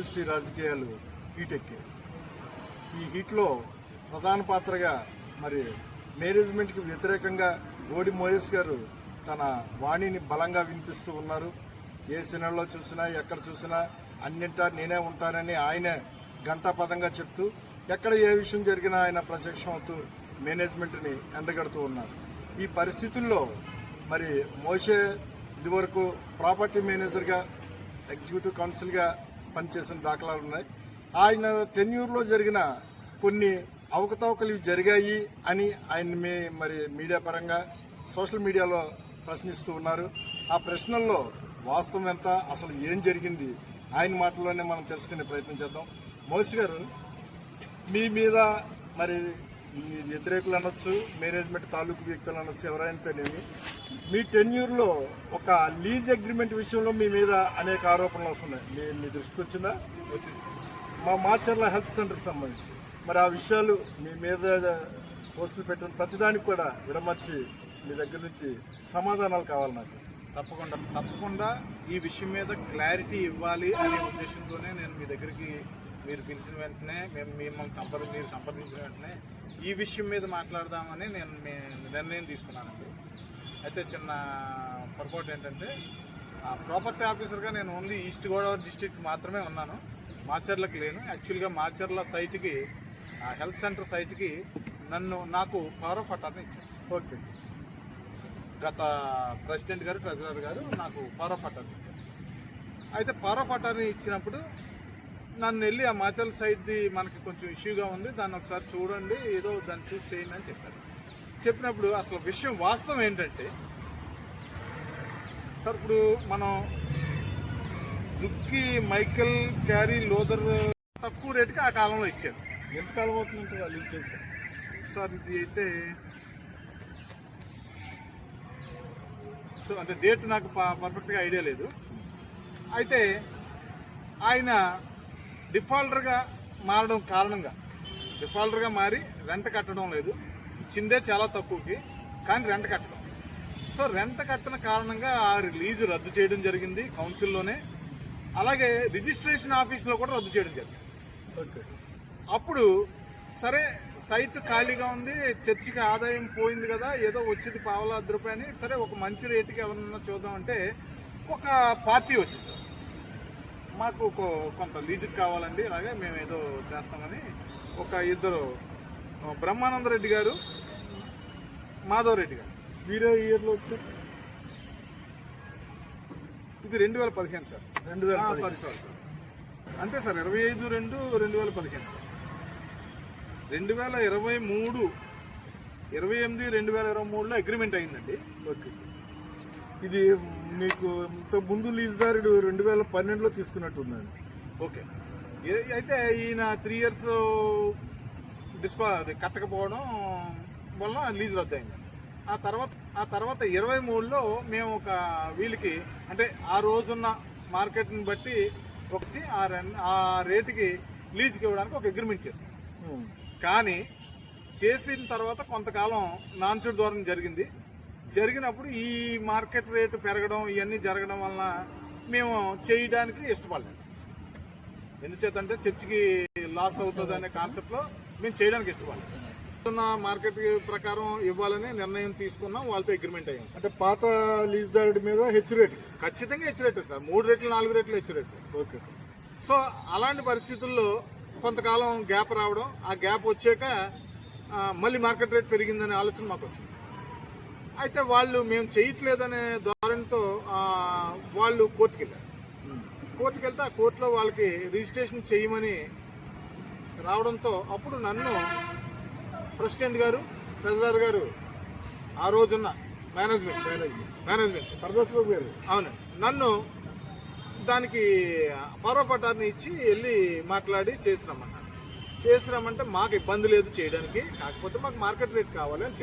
MLC రాజకీయాలు హీటెక్కాయి. ఈ హీట్లో ప్రధాన పాత్రగా మరి మేనేజ్మెంట్కి వ్యతిరేకంగా గోడి మోయస్ గారు తన వాణిని బలంగా వినిపిస్తూ ఉన్నారు. ఏ సినిమాలో చూసినా ఎక్కడ చూసినా అన్నింటా నేనే ఉంటానని ఆయనే ఘంటాపదంగా చెప్తూ ఎక్కడ ఏ విషయం జరిగినా ఆయన ప్రత్యక్షం అవుతూ మేనేజ్మెంట్ని ఎండగడుతూ ఉన్నారు. ఈ పరిస్థితుల్లో మరి మోషే ఇదివరకు ప్రాపర్టీ మేనేజర్గా ఎగ్జిక్యూటివ్ కౌన్సిల్గా పనిచేసిన దాఖలాలు ఉన్నాయి. ఆయన టెన్యూర్లో జరిగిన కొన్ని అవకతవకలు జరిగాయి అని ఆయన మరి మీడియా పరంగా సోషల్ మీడియాలో ప్రశ్నిస్తూ ఉన్నారు. ఆ ప్రశ్నల్లో వాస్తవం ఎంత, అసలు ఏం జరిగింది ఆయన మాటల్లోనే మనం తెలుసుకునే ప్రయత్నం చేద్దాం. మోషే గారు, మీ మీద మరి వ్యతిరేకులు అనొచ్చు, మేనేజ్మెంట్ తాలూకు వ్యక్తులు అనొచ్చు, ఎవరైతేనేమి మీ టెన్యూర్లో ఒక లీజ్ అగ్రిమెంట్ విషయంలో మీ మీద అనేక ఆరోపణలు వస్తున్నాయి. మీ దృష్టికి వచ్చిందా? మా మాచర్ల హెల్త్ సెంటర్కి సంబంధించి మరి ఆ విషయాలు మీ మీద పోస్టులు పెట్టిన ప్రతిదానికి కూడా విడమర్చి మీ దగ్గర నుంచి సమాధానాలు కావాలి నాకు. తప్పకుండా ఈ విషయం మీద క్లారిటీ ఇవ్వాలి అనే ఉద్దేశంతోనే నేను మీ దగ్గరికి మీరు పిలిచిన వెంటనే మీరు సంప్రదించిన వెంటనే ఈ విషయం మీద మాట్లాడదామని నేను నిర్ణయం తీసుకున్నానండి. అయితే చిన్న పొరపాటు ఏంటంటే ప్రాపర్టీ ఆఫీసర్గా నేను ఓన్లీ ఈస్ట్ గోదావరి డిస్ట్రిక్ట్ మాత్రమే ఉన్నాను, మాచర్లకు లేను. యాక్చువల్గా మాచర్ల సైట్కి హెల్త్ సెంటర్ సైట్కి నాకు పవర్ ఆఫ్ అటార్నీ ఇచ్చారు. ఓకే, గత ప్రెసిడెంట్ గారు ట్రెజరర్ గారు నాకు పవర్ ఆఫ్ అటార్నీ ఇచ్చారు. అయితే పవర్ ఆఫ్ అటార్నీ ఇచ్చినప్పుడు నన్ను వెళ్ళి ఆ మాచల్ సైడ్ది మనకి కొంచెం ఇష్యూగా ఉంది, దాన్ని ఒకసారి చూడండి, ఏదో దాన్ని చూసి చేయండి అని చెప్పారు. చెప్పినప్పుడు అసలు విషయం వాస్తవం ఏంటంటే సార్, ఇప్పుడు మనం దుక్కి మైకల్ క్యారీ లోదర్ తక్కువ రేటుకి ఆ కాలంలో ఇచ్చారు. ఎంతకాలం అవుతుందంటే వాళ్ళు ఇచ్చేసారు సార్. ఇది అయితే సో అంటే డేట్ నాకు పర్ఫెక్ట్గా ఐడియా లేదు. అయితే ఆయన డిఫాల్టర్గా మారడం కారణంగా డిఫాల్టర్గా మారి రెంట్ కట్టడం లేదు, ఇచ్చిందే చాలా తక్కువకి కానీ రెంట్ కట్టడం. సో రెంట్ కట్టిన కారణంగా ఆ లీజు రద్దు చేయడం జరిగింది కౌన్సిల్లోనే, అలాగే రిజిస్ట్రేషన్ ఆఫీస్లో కూడా రద్దు చేయడం జరిగింది. ఓకే, అప్పుడు సరే సైట్ ఖాళీగా ఉంది, చర్చికి ఆదాయం పోయింది కదా, ఏదో వచ్చేది పావలా ₹10 అని, సరే ఒక మంచి రేటుకి ఎవరన్నా చూద్దామంటే ఒక పార్టీ వచ్చింది. మాకు కొంత లీజుకి కావాలండి, అలాగే మేము ఏదో చేస్తామని ఒక ఇద్దరు, బ్రహ్మానంద రెడ్డి గారు, మాధవ్ రెడ్డి గారు. వీరే ఇయర్లో వచ్చారు. ఇది 2015 సార్. 2000 సారీ అంతే సార్, 25/2/2015 సార్. 2023 28/2023లో అగ్రిమెంట్ అయిందండి. ఓకే, ఇది మీకు ముందు లీజుదారుడు 2012లో తీసుకున్నట్టుందండి. ఓకే, అయితే ఈయన 3 years కట్టకపోవడం వల్ల లీజు రద్దు అయింది. ఆ తర్వాత 23లో మేము ఒక వీళ్ళకి అంటే ఆ రోజున్న మార్కెట్ని బట్టి ఒకసి ఆ రేటుకి లీజుకి ఇవ్వడానికి ఒక అగ్రిమెంట్ చేసుకున్నాం. కానీ చేసిన తర్వాత కొంతకాలం నాన్ సూట్ ద్వారా జరిగినప్పుడు ఈ మార్కెట్ రేటు పెరగడం ఇవన్నీ జరగడం వలన మేము చేయడానికి ఇష్టపడలేదు. ఎందుచేతంటే చర్చికి లాస్ అవుతుంది అనే కాన్సెప్ట్లో మేము చేయడానికి ఇష్టపడలేదు. మార్కెట్ ప్రకారం ఇవ్వాలని నిర్ణయం తీసుకున్నాం, వాళ్ళతో అగ్రిమెంట్ అయ్యాం. అంటే పాత లీజుదారుడి మీద హెచ్చు రేటు, ఖచ్చితంగా హెచ్చు రేటు సార్, 3 రెట్లు 4 రెట్లు హెచ్చు రేటు సార్. ఓకే, సో అలాంటి పరిస్థితుల్లో కొంతకాలం గ్యాప్ రావడం, ఆ గ్యాప్ వచ్చాక మళ్ళీ మార్కెట్ రేట్ పెరిగిందనే ఆలోచన మాకు వచ్చింది. అయితే వాళ్ళు మేము చేయట్లేదనే ధోరణితో వాళ్ళు కోర్టుకు వెళ్తే ఆ కోర్టులో వాళ్ళకి రిజిస్ట్రేషన్ చేయమని రావడంతో అప్పుడు నన్ను ప్రెసిడెంట్ గారు, ట్రెజరర్ గారు, ఆ రోజున్న మేనేజ్మెంట్ పరదోషబాబు గారు, అవును, నన్ను దానికి పవర్ ఆఫ్ అటార్నీ ఇచ్చి వెళ్ళి మాట్లాడి చేసిరమ్మంటే మాకు ఇబ్బంది లేదు చేయడానికి, కాకపోతే మాకు మార్కెట్ రేట్ కావాలి అని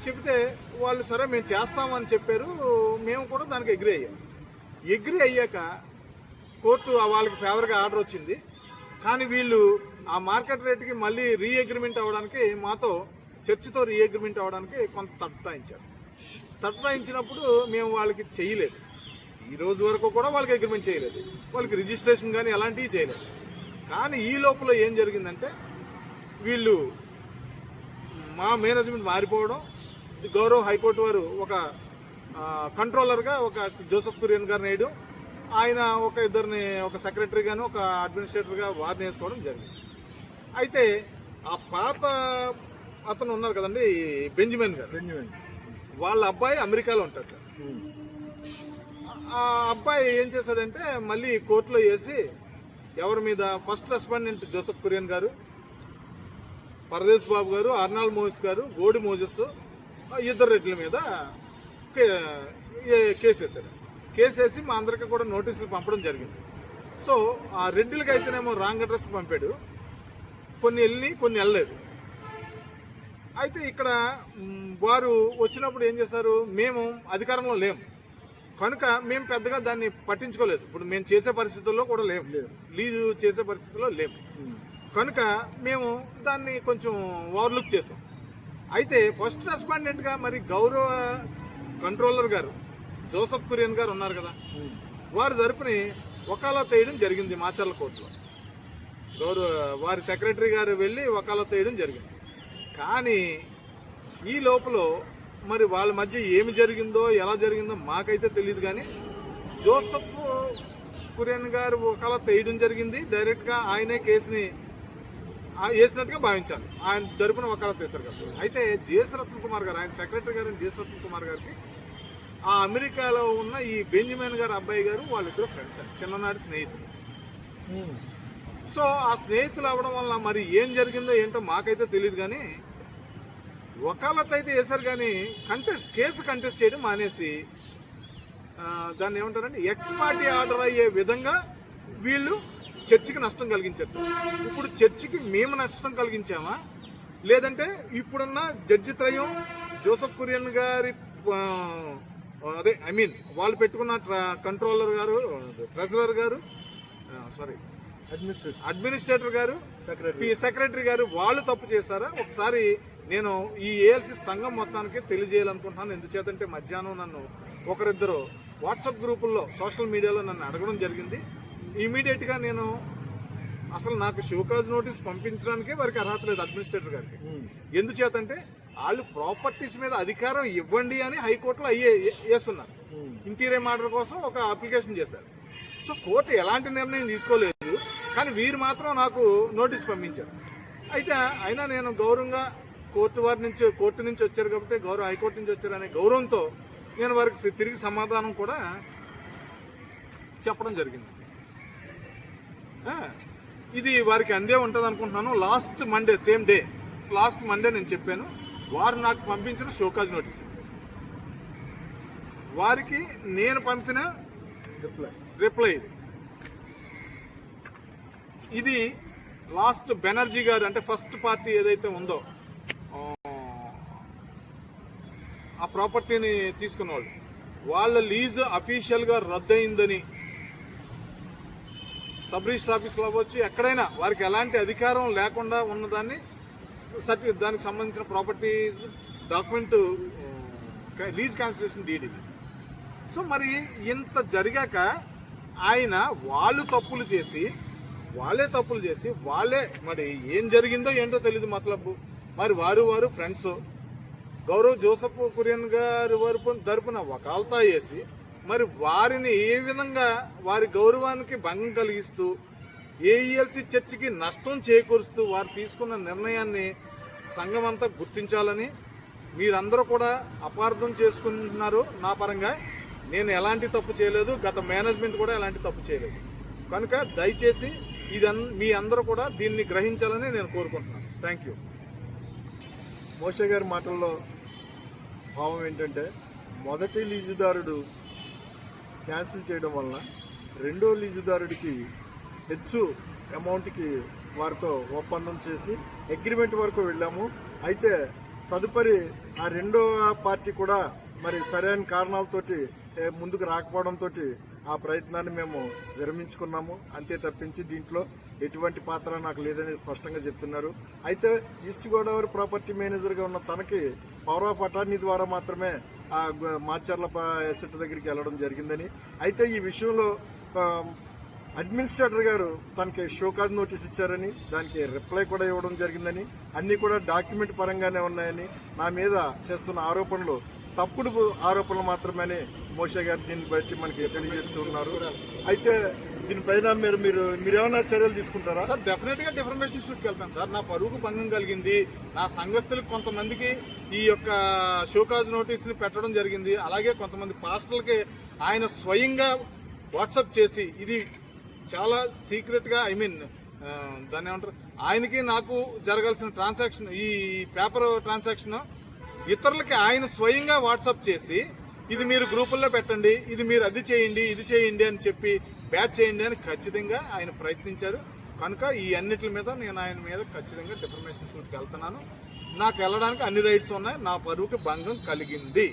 చెప్తే వాళ్ళు సరే మేము చేస్తామని చెప్పారు. మేము కూడా దానికి అగ్రి అయ్యాక కోర్టు వాళ్ళకి ఫేవర్గా ఆర్డర్ వచ్చింది. కానీ వీళ్ళు ఆ మార్కెట్ రేట్కి మళ్ళీ రీఅగ్రిమెంట్ అవ్వడానికి మాతో చర్చితో రీఅగ్రిమెంట్ అవ్వడానికి కొంత తటస్థాయించారు. తటస్థాయించినప్పుడు మేము వాళ్ళకి చేయలేదు. ఈ రోజు వరకు కూడా వాళ్ళకి అగ్రిమెంట్ చేయలేదు, వాళ్ళకి రిజిస్ట్రేషన్ కానీ ఎలాంటివి చేయలేదు. కానీ ఈ లోపల ఏం జరిగిందంటే వీళ్ళు మా మేనేజ్మెంట్ మారిపోవడం, గౌరవ హైకోర్టు వారు ఒక కంట్రోలర్గా ఒక జోసెఫ్ కురియన్ గారిని వేయడం, ఆయన ఒక ఇద్దరిని ఒక సెక్రటరీ గాను ఒక అడ్మినిస్ట్రేటర్గా వారిని వేసుకోవడం జరిగింది. అయితే ఆ పాత అతను ఉన్నారు కదండి బెంజమిన్ గారు, వాళ్ళ అబ్బాయి అమెరికాలో ఉంటారు సార్. ఆ అబ్బాయి ఏం చేశాడంటే మళ్ళీ కోర్టులో వేసి ఎవరి మీద ఫస్ట్ రెస్పాండెంట్ జోసెఫ్ కురియన్ గారు, పరదేశ్ బాబు గారు, అర్నాల్డ్ మోయిస్ గారు, గోడి మోజెస్ ఇద్దరు రెడ్ల మీద కేసు వేశారు. కేసు వేసి మా అందరికీ కూడా నోటీసులు పంపడం జరిగింది. సో ఆ రెడ్డిలకి అయితేనేమో రాంగ్ అడ్రస్ పంపాడు, కొన్ని వెళ్ళి కొన్ని వెళ్ళలేదు. అయితే ఇక్కడ వారు వచ్చినప్పుడు ఏం చేశారు, మేము అధికారంలో లేము కనుక మేము పెద్దగా దాన్ని పట్టించుకోలేదు. ఇప్పుడు మేము చేసే పరిస్థితుల్లో కూడా లేము, లీజు చేసే పరిస్థితుల్లో లేము కనుక మేము దాన్ని కొంచెం ఓవర్లుక్ చేస్తాం. అయితే ఫస్ట్ రెస్పాండెంట్గా మరి గౌరవ కంట్రోలర్ గారు జోసెఫ్ కురియన్ గారు ఉన్నారు కదా, వారి తరపుని వకాలత్ వేయడం జరిగింది మాచర్ల కోర్టులో. గౌరవ వారి సెక్రటరీ గారు వెళ్ళి వకాలత్ వేయడం జరిగింది. కానీ ఈ లోపల మరి వాళ్ళ మధ్య ఏమి జరిగిందో ఎలా జరిగిందో మాకైతే తెలియదు. కానీ జోసెఫ్ కురియన్ గారు వకాలత్ వేయడం జరిగింది, డైరెక్ట్గా ఆయనే కేసుని వేసినట్టుగా భావించాలి. ఆయన తరపున వకాలత్ వేశారు కదా. అయితే జేఎస్ రత్న కుమార్ గారు, ఆయన సెక్రటరీ గారు జేఎస్ రత్న కుమార్ గారికి ఆ అమెరికాలో ఉన్న ఈ బెంజమిన్ గారు అబ్బాయి గారు వాళ్ళిద్దరు ఫ్రెండ్స్, చిన్ననాటి స్నేహితులు. సో ఆ స్నేహితులు అవ్వడం వల్ల మరి ఏం జరిగిందో ఏంటో మాకైతే తెలియదు. కానీ వకాలత్ అయితే వేశారు, కానీ కేసు కంటెస్ట్ చేయడం మానేసి దాన్ని ఏమంటారంటే ఎక్స్ పార్టీ ఆర్డర్ అయ్యే విధంగా వీళ్ళు చర్చికి నష్టం కలిగించారు. ఇప్పుడు చర్చికి మేము నష్టం కలిగించామా, లేదంటే ఇప్పుడున్న జడ్జి త్రయం జోసెఫ్ కురియన్ గారి అదే వాళ్ళు పెట్టుకున్న కంట్రోలర్ గారు, ట్రెజరర్ గారు, అడ్మినిస్ట్రేటర్ గారు, సెక్రటరీ గారు వాళ్ళు తప్పు చేశారా? ఒకసారి నేను ఈ ఏఎల్సి సంఘం మొత్తానికి తెలియజేయాలనుకుంటున్నాను. ఎందుచేతంటే మధ్యాహ్నం నన్ను ఒకరిద్దరు వాట్సాప్ గ్రూపుల్లో సోషల్ మీడియాలో నన్ను అడగడం జరిగింది. ఇమీడియట్గా నేను అసలు నాకు షోకాజ్ నోటీస్ పంపించడానికే వారికి అర్హత లేదు అడ్మినిస్ట్రేటర్ గారికి. ఎందుచేతంటే వాళ్ళు ప్రాపర్టీస్ మీద అధికారం ఇవ్వండి అని హైకోర్టులో వేస్తున్నారు. ఇంటీరియర్ ఆర్డర్ కోసం ఒక అప్లికేషన్ చేశారు. సో కోర్టు ఎలాంటి నిర్ణయం తీసుకోలేదు, కానీ వీరు మాత్రం నాకు నోటీస్ పంపించారు. అయితే అయినా నేను గౌరవంగా కోర్టు నుంచి వచ్చారు కాబట్టి, గౌరవ హైకోర్టు నుంచి వచ్చారు అనే గౌరవంతో నేను వారికి తిరిగి సమాధానం కూడా చెప్పడం జరిగింది. ఇది వారికి అందే ఉంటుంది అనుకుంటున్నాను. లాస్ట్ మండే నేను చెప్పాను. వారు నాకు పంపించిన షోకాజ్ నోటీస్, వారికి నేను పంపిన రిప్లై ఇది లాస్ట్ బెనర్జీ గారు అంటే ఫస్ట్ పార్టీ ఏదైతే ఉందో ఆ ప్రాపర్టీని తీసుకున్న వాళ్ళ లీజు అఫీషియల్ గా రద్దయిందని సబ్ రిజిస్టర్ ఆఫీస్లో వచ్చి ఎక్కడైనా వారికి ఎలాంటి అధికారం లేకుండా ఉన్నదాన్ని దానికి సంబంధించిన property document lease cancellation deed ఇది. సో మరి ఇంత జరిగాక ఆయన వాళ్ళే తప్పులు చేసి వాళ్ళే మరి ఏం జరిగిందో ఏంటో తెలియదు. మతలబు మరి వారు ఫ్రెండ్స్ గౌరవ్ జోసెఫ్ కురియన్ గారి తరపున వకాల్తా చేసి మరి వారిని ఏ విధంగా వారి గౌరవానికి భంగం కలిగిస్తూ ఏఈఎల్సి చర్చికి నష్టం చేకూరుస్తూ వారు తీసుకున్న నిర్ణయాన్ని సంఘం అంతా గుర్తించాలని మీరందరూ కూడా అపార్థం చేసుకుంటున్నారు. నా పరంగా నేను ఎలాంటి తప్పు చేయలేదు, గత మేనేజ్మెంట్ కూడా ఎలాంటి తప్పు చేయలేదు. కనుక దయచేసి మీ అందరూ కూడా దీన్ని గ్రహించాలని నేను కోరుకుంటున్నాను. Thank you. మోషే గారి మాటల్లో భావం ఏంటంటే, మొదటి లీజుదారుడు క్యాన్సిల్ చేయడం వలన రెండో లీజుదారుడికి హెచ్చు అమౌంట్కి వారితో ఒప్పందం చేసి అగ్రిమెంట్ వరకు వెళ్ళాము. అయితే తదుపరి ఆ రెండో పార్టీ కూడా మరి సరైన కారణాలతోటి ముందుకు రాకపోవడంతో ఆ ప్రయత్నాన్ని మేము విరమించుకున్నాము. అంతే తప్పించి దీంట్లో ఎటువంటి పాత్ర నాకు లేదని స్పష్టంగా చెప్తున్నారు. అయితే ఈస్ట్ గోదావరి ప్రాపర్టీ మేనేజర్గా ఉన్న తనకి పవర్ ఆఫ్ అటార్నీ ద్వారా మాత్రమే ఆ మాచర్ల ఎస్ఎట్ దగ్గరికి వెళ్ళడం జరిగిందని. అయితే ఈ విషయంలో అడ్మినిస్ట్రేటర్ గారు తనకి షోకాజ్ నోటీస్ ఇచ్చారని, దానికి రిప్లై కూడా ఇవ్వడం జరిగిందని, అన్ని కూడా డాక్యుమెంట్ పరంగానే ఉన్నాయని, నా మీద చేస్తున్న ఆరోపణలు తప్పుడు ఆరోపణలు మాత్రమే మోషే గారు దీన్ని బట్టి మనకి తెలియజేస్తున్నారు. అయితే దీనిపైన మీరేమైనా చర్యలు తీసుకుంటారా? సార్ డెఫినెట్ గా డిఫర్మేషన్ ఇన్స్టిట్యూట్కి వెళ్తాను సార్. నా పరువుకు భంగం కలిగింది, నా సంఘస్థులకు కొంతమందికి ఈ యొక్క షోకాజ్ నోటీసులు పెట్టడం జరిగింది. అలాగే కొంతమంది పాస్టర్లకి ఆయన స్వయంగా వాట్సాప్ చేసి ఇది చాలా సీక్రెట్ గా దాన్ని ఏమంటారు, ఆయనకి నాకు జరగాల్సిన ట్రాన్సాక్షన్, ఈ పేపర్ ట్రాన్సాక్షన్ ఇతరులకి ఆయన స్వయంగా వాట్సాప్ చేసి ఇది మీరు గ్రూపుల్లో పెట్టండి, ఇది మీరు అది చేయండి, ఇది చేయండి అని చెప్పి బ్యాచ్ చేయండి అని ఖచ్చితంగా ఆయన ప్రయత్నించారు. కనుక ఈ అన్నిటి మీద నేను ఆయన మీద ఖచ్చితంగా డిఫర్మేషన్ సూట్కి వెళ్తున్నాను. నాకు వెళ్ళడానికి అన్ని రైట్స్ ఉన్నాయి. నా పరువుకి భంగం కలిగింది.